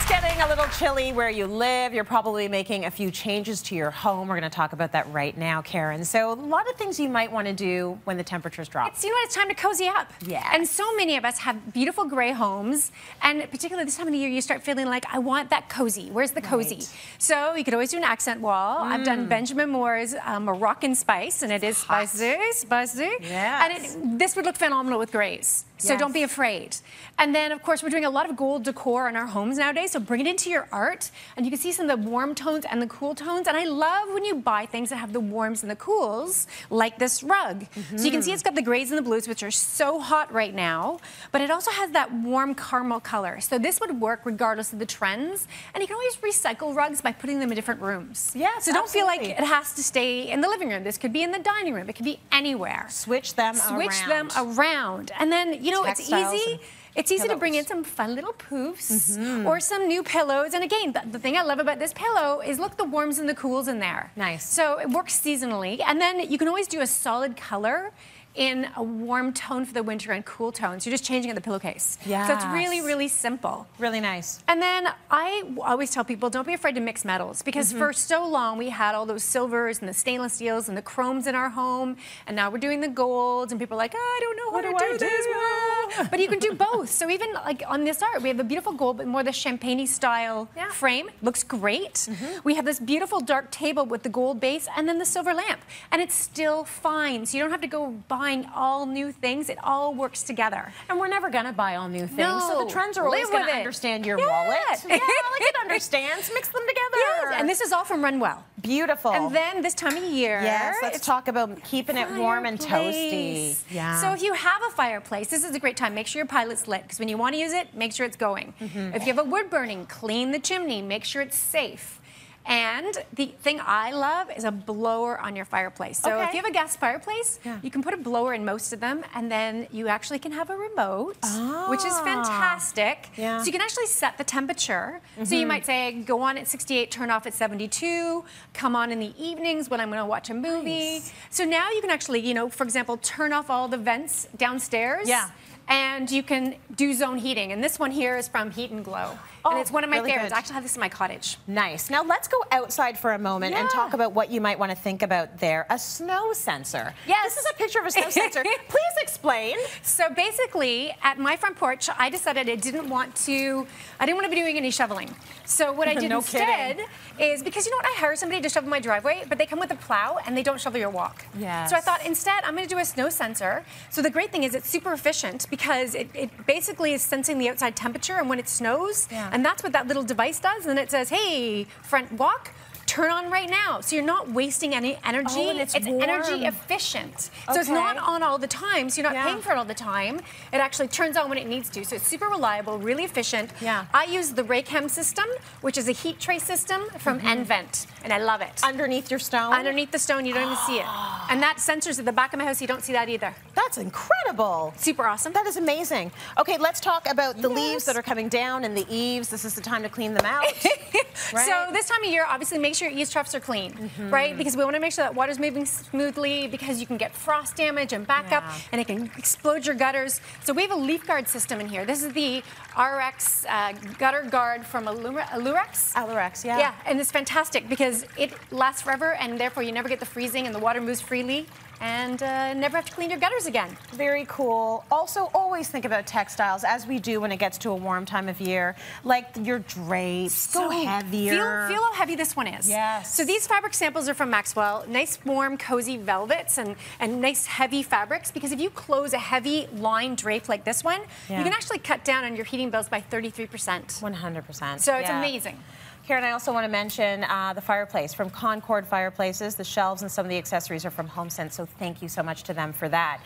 It's getting a little chilly where you live. You're probably making a few changes to your home. We're going to talk about that right now, Karen. So a lot of things you might want to do when the temperatures drop. It's time to cozy up. Yeah. And so many of us have beautiful gray homes, and particularly this time of the year, you start feeling like, I want that cozy. Where's the cozy? Right. So you could always do an accent wall. I've done Benjamin Moore's Moroccan spice, and it is spicy. Yes. And this would look phenomenal with grays. So don't be afraid. And then, of course, we're doing a lot of gold decor in our homes nowadays, so bring it into your art, and you can see some of the warm tones and the cool tones. And I love when you buy things that have the warms and the cools, like this rug. So you can see it's got the grays and the blues, which are so hot right now, but it also has that warm caramel color. So this would work regardless of the trends, and you can always recycle rugs by putting them in different rooms. Yes, so don't feel like absolutely. it has to stay in the living room. This could be in the dining room. It could be anywhere. Switch them around. And then, you know, Textiles it's easy to bring in some fun little poofs or some new pillows. And again, the thing I love about this pillow is, look, the warms and the cools in there. Nice. So it works seasonally. And then you can always do a solid color in a warm tone for the winter and cool tones. You're just changing in the pillowcase. Yes. So it's really, really simple. Really nice. And then I always tell people, don't be afraid to mix metals, because for so long we had all those silvers and the stainless steels and the chromes in our home, and now we're doing the golds, and people are like, I don't know how to do this well. But you can do both. So even like on this art, we have a beautiful gold, but more the champagne style frame. Looks great. We have this beautiful dark table with the gold base and then the silver lamp, and it's still fine. So you don't have to go buying all new things. It all works together. And we're never going to buy all new things. No. So the trends are always going to understand your wallet. Yeah, like it understands. Mix them together. Yes, and this is all from Runwell. Beautiful. And then this time of year, yes, let's talk about keeping it warm and toasty. Yeah. So if you have a fireplace, this is a great time. Make sure your pilot's lit, because when you want to use it, make sure it's going. If you have a wood burning, clean the chimney. Make sure it's safe. And the thing I love is a blower on your fireplace. So if you have a gas fireplace, you can put a blower in most of them, and then you actually can have a remote, which is fantastic. So you can actually set the temperature. So you might say, go on at 68, turn off at 72, come on in the evenings when I'm going to watch a movie. So now you can actually, you know, for example, turn off all the vents downstairs. And you can do zone heating. And this one here is from Heat and Glow. And it's one of my favorites. Good. I actually have this in my cottage. Nice. Now let's go outside for a moment and talk about what you might want to think about there. A snow sensor. Yes. This is a picture of a snow sensor. Please explain. So basically, at my front porch, I decided I didn't want to be doing any shoveling. So what I did instead is, because you know what, I hire somebody to shovel my driveway, but they come with a plow and they don't shovel your walk. Yes. So I thought, instead, I'm going to do a snow sensor. So the great thing is it's super efficient, because it basically is sensing the outside temperature and when it snows. And that's what that little device does. And it says, hey, front walk, turn on right now. So you're not wasting any energy. And it's energy efficient. So it's not on all the time. So you're not paying for it all the time. It actually turns on when it needs to. So it's super reliable, really efficient. I use the Raychem system, which is a heat trace system from nVent, and I love it. Underneath your stone? Underneath the stone, you don't even see it. And that sensor's at the back of my house. You don't see that either. That's incredible. Super awesome. That is amazing. Okay, let's talk about the leaves that are coming down and the eaves. This is the time to clean them out. So this time of year, obviously, make sure your eaves troughs are clean, right? Because we want to make sure that water's moving smoothly, because you can get frost damage and backup, and it can explode your gutters. So we have a leaf guard system in here. This is the RX gutter guard from Alurex. Alurex, Yeah, and it's fantastic because it lasts forever, and therefore you never get the freezing, and the water moves freely, and never have to clean your gutters again. Very cool. Also, always think about textiles, as we do when it gets to a warm time of year, like your drapes, go heavier. Feel how heavy this one is. Yes. So these fabric samples are from Maxwell. Nice, warm, cozy velvets and nice, heavy fabrics, because if you close a heavy line drape like this one, you can actually cut down on your heating bills by 33%. 100%. So it's amazing. Karen, I also want to mention the fireplace from Concord Fireplaces. The shelves and some of the accessories are from HomeSense, so thank you so much to them for that.